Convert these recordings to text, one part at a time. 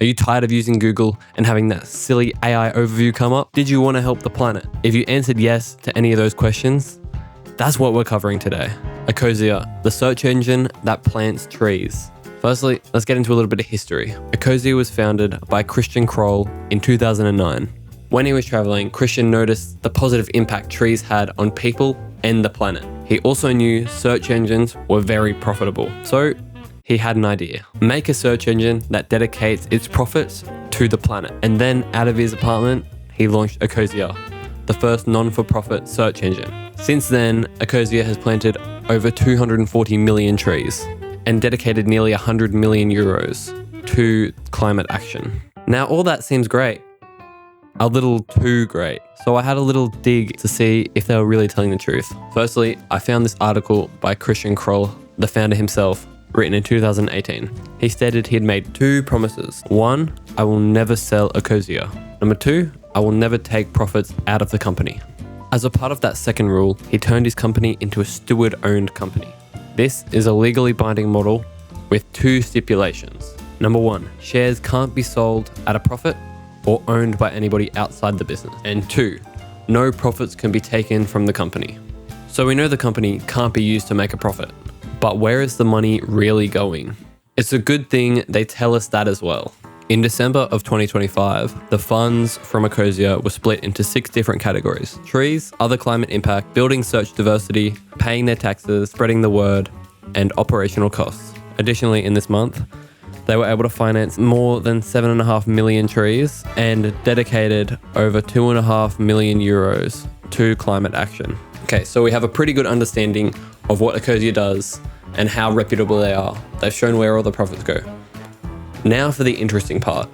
Are you tired of using Google and having that silly AI overview come up? Did you want to help the planet? If you answered yes to any of those questions, that's what we're covering today. Ecosia, the search engine that plants trees. Firstly, let's get into a little bit of history. Ecosia was founded by Christian Kroll in 2009. When he was traveling, Christian noticed the positive impact trees had on people and the planet. He also knew search engines were very profitable. So he had an idea. Make a search engine that dedicates its profits to the planet. And then out of his apartment, he launched Ecosia, the first non-for-profit search engine. Since then, Ecosia has planted over 240 million trees and dedicated nearly 100 million euros to climate action. Now, all that seems great. A little too great. So I had a little dig to see if they were really telling the truth. Firstly, I found this article by Christian Kroll, the founder himself, written in 2018. He stated he had made 2 promises. 1, I will never sell Ecosia. Number 2, I will never take profits out of the company. As a part of that second rule, he turned his company into a steward-owned company. This is a legally binding model with 2 stipulations. Number 1, shares can't be sold at a profit or owned by anybody outside the business. And 2, no profits can be taken from the company. So we know the company can't be used to make a profit. But where is the money really going? It's a good thing they tell us that as well. In December of 2025, the funds from Ecosia were split into 6 different categories: trees, other climate impact, building search diversity, paying their taxes, spreading the word, and operational costs. Additionally, in this month, they were able to finance more than 7.5 million trees and dedicated over 2.5 million euros to climate action. Okay, so we have a pretty good understanding of what Ecosia does and how reputable they are. They've shown where all the profits go. Now for the interesting part.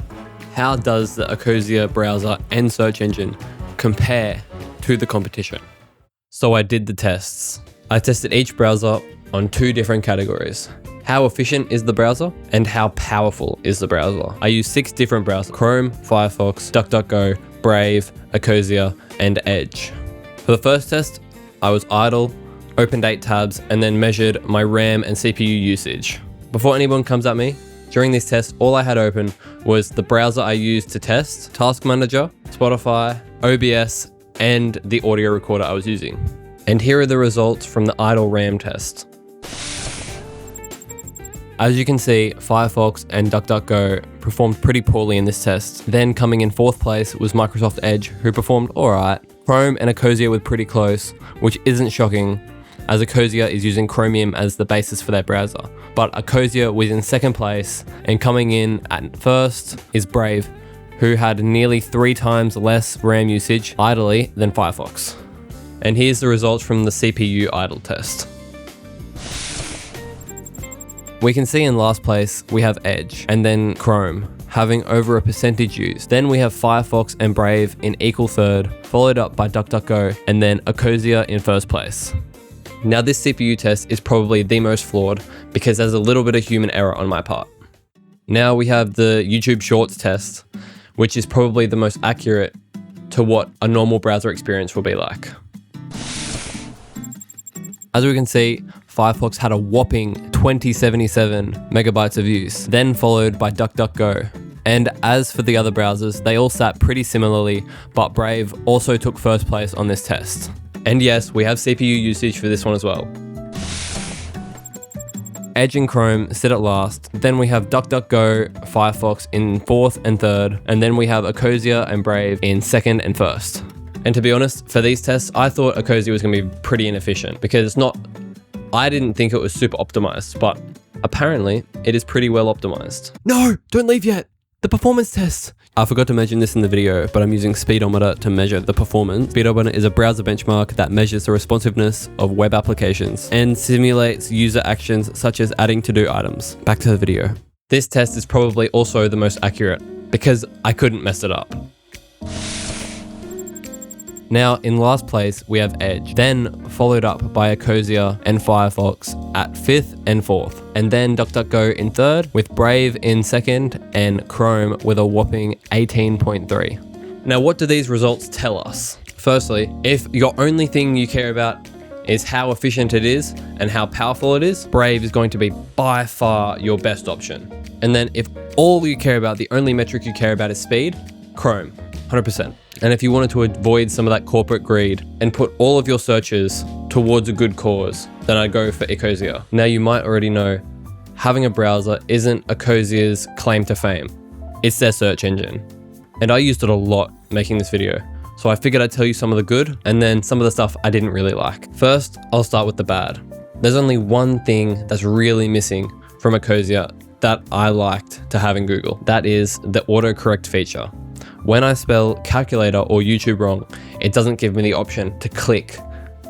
How does the Ecosia browser and search engine compare to the competition? So I did the tests. I tested each browser on 2 different categories. How efficient is the browser and how powerful is the browser? I used 6 different browsers: Chrome, Firefox, DuckDuckGo, Brave, Ecosia, and Edge. For the first test, I was idle, opened 8 tabs, and then measured my RAM and CPU usage. Before anyone comes at me, during these tests, all I had open was the browser I used to test, Task Manager, Spotify, OBS, and the audio recorder I was using. And here are the results from the idle RAM test. As you can see, Firefox and DuckDuckGo performed pretty poorly in this test. Then coming in 4th place was Microsoft Edge, who performed alright. Chrome and Ecosia were pretty close, which isn't shocking, as Ecosia is using Chromium as the basis for their browser. But Ecosia was in 2nd place, and coming in at 1st is Brave, who had nearly 3 times less RAM usage idly than Firefox. And here's the results from the CPU idle test. We can see in last place we have Edge, and then Chrome, having over a percentage used. Then we have Firefox and Brave in equal 3rd, followed up by DuckDuckGo, and then Ecosia in 1st place. Now this CPU test is probably the most flawed because there's a little bit of human error on my part. Now we have the YouTube Shorts test, which is probably the most accurate to what a normal browser experience will be like. As we can see, Firefox had a whopping 2077 megabytes of use, then followed by DuckDuckGo. And as for the other browsers, they all sat pretty similarly, but Brave also took 1st place on this test. And yes, we have CPU usage for this one as well. Edge and Chrome sit at last, then we have DuckDuckGo, Firefox in 4th and 3rd, and then we have Ecosia and Brave in 2nd and 1st. And to be honest, for these tests, I thought Ecosia was going to be pretty inefficient because I didn't think it was super optimized, but apparently it is pretty well optimized. No, don't leave yet. The performance test. I forgot to mention this in the video, but I'm using Speedometer to measure the performance. Speedometer is a browser benchmark that measures the responsiveness of web applications and simulates user actions such as adding to-do items. Back to the video. This test is probably also the most accurate because I couldn't mess it up. Now, in last place, we have Edge, then followed up by Ecosia and Firefox at 5th and 4th, and then DuckDuckGo in 3rd, with Brave in 2nd, and Chrome with a whopping 18.3. Now, what do these results tell us? Firstly, if your only thing you care about is how efficient it is and how powerful it is, Brave is going to be by far your best option. And then if all you care about, the only metric you care about is speed, Chrome, 100%. And if you wanted to avoid some of that corporate greed and put all of your searches towards a good cause, then I'd go for Ecosia. Now you might already know, having a browser isn't Ecosia's claim to fame. It's their search engine. And I used it a lot making this video. So I figured I'd tell you some of the good and then some of the stuff I didn't really like. First, I'll start with the bad. There's only one thing that's really missing from Ecosia that I liked to have in Google. That is the autocorrect feature. When I spell calculator or YouTube wrong, it doesn't give me the option to click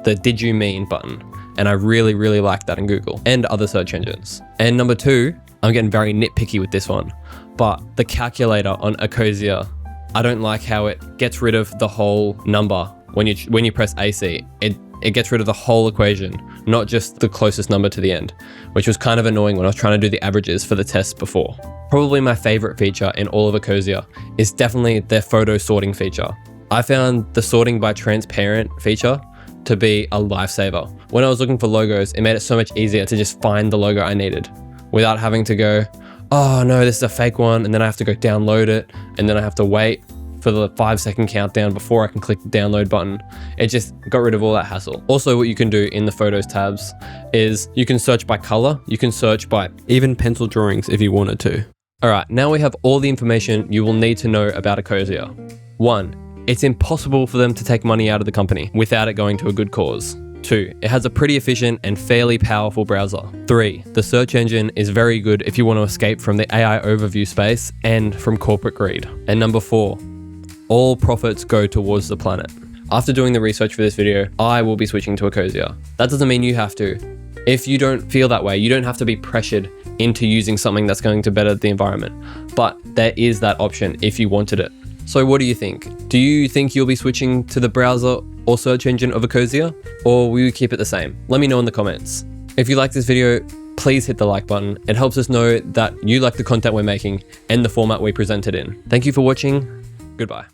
the "did you mean" button. And I really, really like that in Google and other search engines. And number two, I'm getting very nitpicky with this one, but the calculator on Ecosia, I don't like how it gets rid of the whole number when you press AC. It gets rid of the whole equation, not just the closest number to the end, which was kind of annoying when I was trying to do the averages for the test before. Probably my favorite feature in all of Ecosia is definitely their photo sorting feature. I found the sorting by transparent feature to be a lifesaver. When I was looking for logos, it made it so much easier to just find the logo I needed without having to go, oh no, this is a fake one, and then I have to go download it, and then I have to wait for the 5-second countdown before I can click the download button. It just got rid of all that hassle. Also, what you can do in the photos tabs is you can search by color, you can search by even pencil drawings if you wanted to. All right, now we have all the information you will need to know about Ecosia. 1, it's impossible for them to take money out of the company without it going to a good cause. 2, it has a pretty efficient and fairly powerful browser. 3, the search engine is very good if you want to escape from the AI overview space and from corporate greed. And number 4, all profits go towards the planet. After doing the research for this video, I will be switching to Ecosia. That doesn't mean you have to. If you don't feel that way, you don't have to be pressured into using something that's going to better the environment. But there is that option if you wanted it. So what do you think? Do you think you'll be switching to the browser or search engine of Ecosia? Or will you keep it the same? Let me know in the comments. If you like this video, please hit the like button. It helps us know that you like the content we're making and the format we present it in. Thank you for watching. Goodbye.